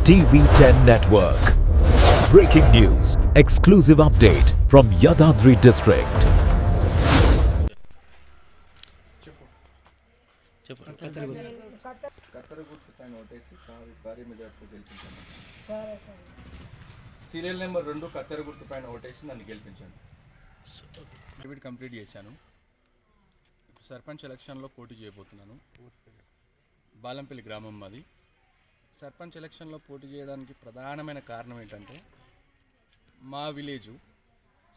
TV10 Network. Breaking news, exclusive update from Yadadri district. Serial number 2 కత్తెర గుర్తు పైన ఓటేసి నన్ను గెలిపించండి. డేవిడ్ కంప్లీట్ చేశాను. సర్పంచ్ ఎలక్షన్లో పోటీ చేయబోతున్నాను. బాలంపల్లి గ్రామం మాది. సర్పంచ్ ఎలక్షన్లో పోటీ చేయడానికి ప్రధానమైన కారణం ఏంటంటే మా విలేజు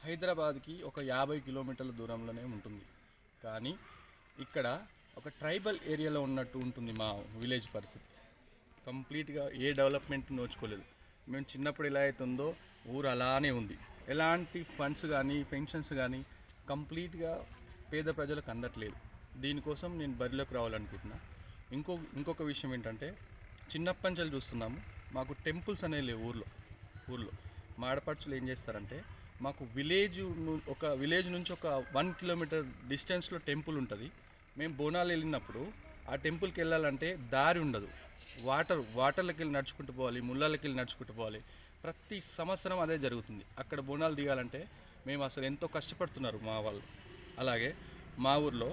హైదరాబాద్కి ఒక 50 కిలోమీటర్ల దూరంలోనే ఉంటుంది. కానీ ఇక్కడ ఒక ట్రైబల్ ఏరియాలో ఉన్నట్టు ఉంటుంది మా విలేజ్ పరిస్థితి. కంప్లీట్గా ఏ డెవలప్మెంట్ నోచుకోలేదు. మేము చిన్నప్పుడు ఎలా అవుతుందో ఊరు అలానే ఉంది. ఎలాంటి ఫండ్స్ కానీ పెన్షన్స్ కానీ కంప్లీట్గా పేద ప్రజలకు అందట్లేదు. దీనికోసం నేను బరిలోకి రావాలనుకుంటున్నా. ఇంకొక విషయం ఏంటంటే చిన్నప్పంచలు చూస్తున్నాము, మాకు టెంపుల్స్ అనేవి లేవు ఊర్లో. మా ఆడపడుచులు ఏం చేస్తారంటే మాకు విలేజ్ నుంచి ఒక 1 కిలోమీటర్ డిస్టెన్స్లో టెంపుల్ ఉంటుంది. మేము బోనాలు వెళ్ళినప్పుడు ఆ టెంపుల్కి వెళ్ళాలంటే దారి ఉండదు. వాటర్లకి వెళ్ళి నడుచుకుంటూ పోవాలి, ముళ్ళకి వెళ్ళి నడుచుకుంటూ పోవాలి. ప్రతి సంవత్సరం అదే జరుగుతుంది. అక్కడ బోనాలు దిగాలంటే మేము అసలు ఎంతో కష్టపడుతున్నారు మా వాళ్ళు. అలాగే మా ఊర్లో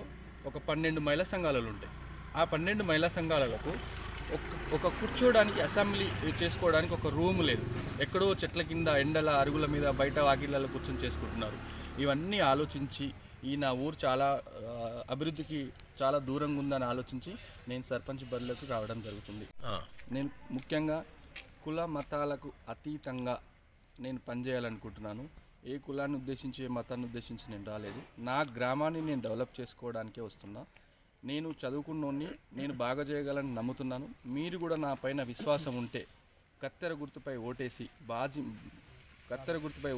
ఒక 12 మహిళా సంఘాలు ఉంటాయి. ఆ 12 మహిళా సంఘాలకు ఒక కూర్చోడానికి అసెంబ్లీ చేసుకోవడానికి ఒక రూమ్ లేదు. ఎక్కడో చెట్ల కింద ఎండల అరుగుల మీద బయట వాకిళ్ళలో కూర్చొని చేసుకుంటున్నారు. ఇవన్నీ ఆలోచించి నా ఊరు చాలా అభివృద్ధికి చాలా దూరంగా ఉందని ఆలోచించి నేను సర్పంచ్ బరిలోకి రావడం జరుగుతుంది. నేను ముఖ్యంగా కుల మతాలకు అతీతంగా నేను పనిచేయాలనుకుంటున్నాను. ఏ కులాన్ని ఉద్దేశించి ఏ మతాన్ని ఉద్దేశించి నేను రాలేదు. నా గ్రామాన్ని నేను డెవలప్ చేసుకోవడానికే వస్తున్నా. నేను చదువుకున్నోన్ని, నేను బాగా చేయగలని నమ్ముతున్నాను. మీరు కూడా నా పైన విశ్వాసం ఉంటే కత్తెర గుర్తుపై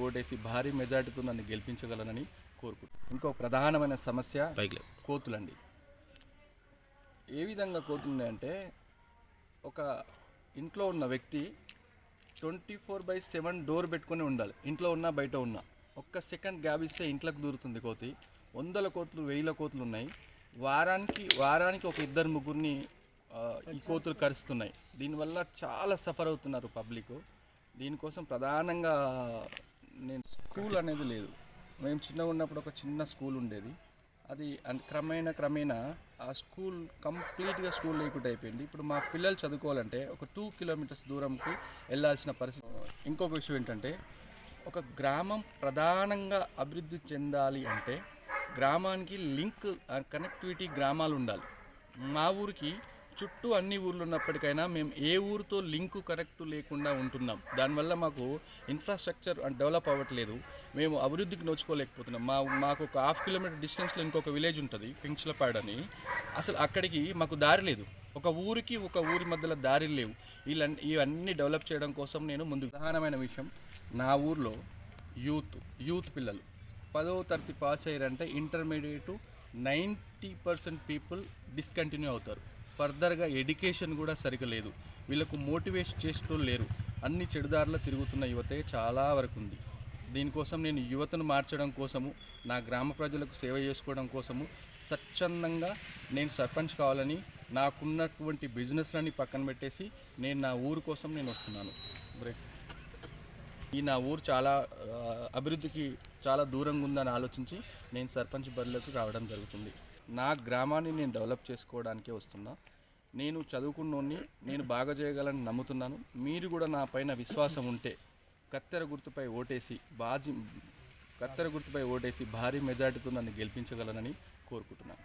ఓటేసి భారీ మెజార్టీతో నన్ను గెలిపించగలనని కోరుకుంటున్నాను. ఇంకో ప్రధానమైన సమస్య కోతులండి. ఏ విధంగా కోతున్నాయంటే ఒక ఇంట్లో ఉన్న వ్యక్తి 24/7 డోర్ పెట్టుకొని ఉండాలి. ఇంట్లో ఉన్నా బయట ఉన్నా ఒక్క సెకండ్ గ్యాప్ ఇస్తే ఇంట్లోకి దూరుతుంది కోతి. 100 కోతులు 1000 కోతులు ఉన్నాయి. వారానికి ఒక 2-3 ఈ కోతులు కరుస్తున్నాయి. దీనివల్ల చాలా సఫర్ అవుతున్నారు పబ్లిక్. దీనికోసం ప్రధానంగా నేను స్కూల్ అనేది లేదు. మేము చిన్నగా ఉన్నప్పుడు ఒక చిన్న స్కూల్ ఉండేది. అది క్రమేణా ఆ స్కూల్ కంప్లీట్గా స్కూల్ లేకుండా అయిపోయింది. ఇప్పుడు మా పిల్లలు చదువుకోవాలంటే ఒక 2 కిలోమీటర్స్ దూరంకి వెళ్ళాల్సిన పరిస్థితి. ఇంకొక విషయం ఏంటంటే ఒక గ్రామం ప్రధానంగా అభివృద్ధి చెందాలి అంటే గ్రామానికి లింక్ కనెక్టివిటీ గ్రామాలు ఉండాలి. మా ఊరికి చుట్టూ అన్ని ఊర్లు ఉన్నప్పటికైనా మేము ఏ ఊరితో లింకు కనెక్ట్ లేకుండా ఉంటున్నాం. దానివల్ల మాకు ఇన్ఫ్రాస్ట్రక్చర్ డెవలప్ అవ్వట్లేదు. మేము అభివృద్ధికి నోచుకోలేకపోతున్నాం. మాకు ఒక 1/2 కిలోమీటర్ డిస్టెన్స్లో ఇంకొక విలేజ్ ఉంటుంది, పెంచులపాడు అని. అసలు అక్కడికి మాకు దారి లేదు. ఒక ఊరి మధ్యలో దారిలు లేవు. ఇవన్నీ డెవలప్ చేయడం కోసం నేను ముందు ప్రధానమైన విషయం, నా ఊర్లో యూత్ పిల్లలు 10వ తరగతి పాస్ అయ్యారంటే ఇంటర్మీడియట్ 90% పీపుల్ డిస్కంటిన్యూ అవుతారు. ఫర్దర్గా ఎడ్యుకేషన్ కూడా సరిగా లేదు. వీళ్ళకు మోటివేషన్ చేస్తూ లేరు. అన్ని చెడుదారులు తిరుగుతున్న యువతే చాలా వరకు ఉంది. దీనికోసం నేను యువతను మార్చడం కోసము, నా గ్రామ ప్రజలకు సేవ చేసుకోవడం కోసము స్వచ్ఛందంగా నేను సర్పంచ్ కావాలని, నాకున్నటువంటి బిజినెస్లని పక్కన పెట్టేసి నేను నా ఊరు కోసం నేను వస్తున్నాను. నా ఊరు చాలా అభివృద్ధికి చాలా దూరంగా ఉందని ఆలోచించి నేను సర్పంచ్ బరిలోకి రావడం జరుగుతుంది. నా గ్రామాన్ని నేను డెవలప్ చేసుకోవడానికే వస్తున్నా. నేను చదువుకున్నోన్ని, నేను బాగా చేయగలని నమ్ముతున్నాను. మీరు కూడా నా పైన విశ్వాసం ఉంటే కత్తెర గుర్తుపై ఓటేసి భారీ మెజార్టీతో నన్ను గెలిపించగలనని కోరుకుంటున్నాను.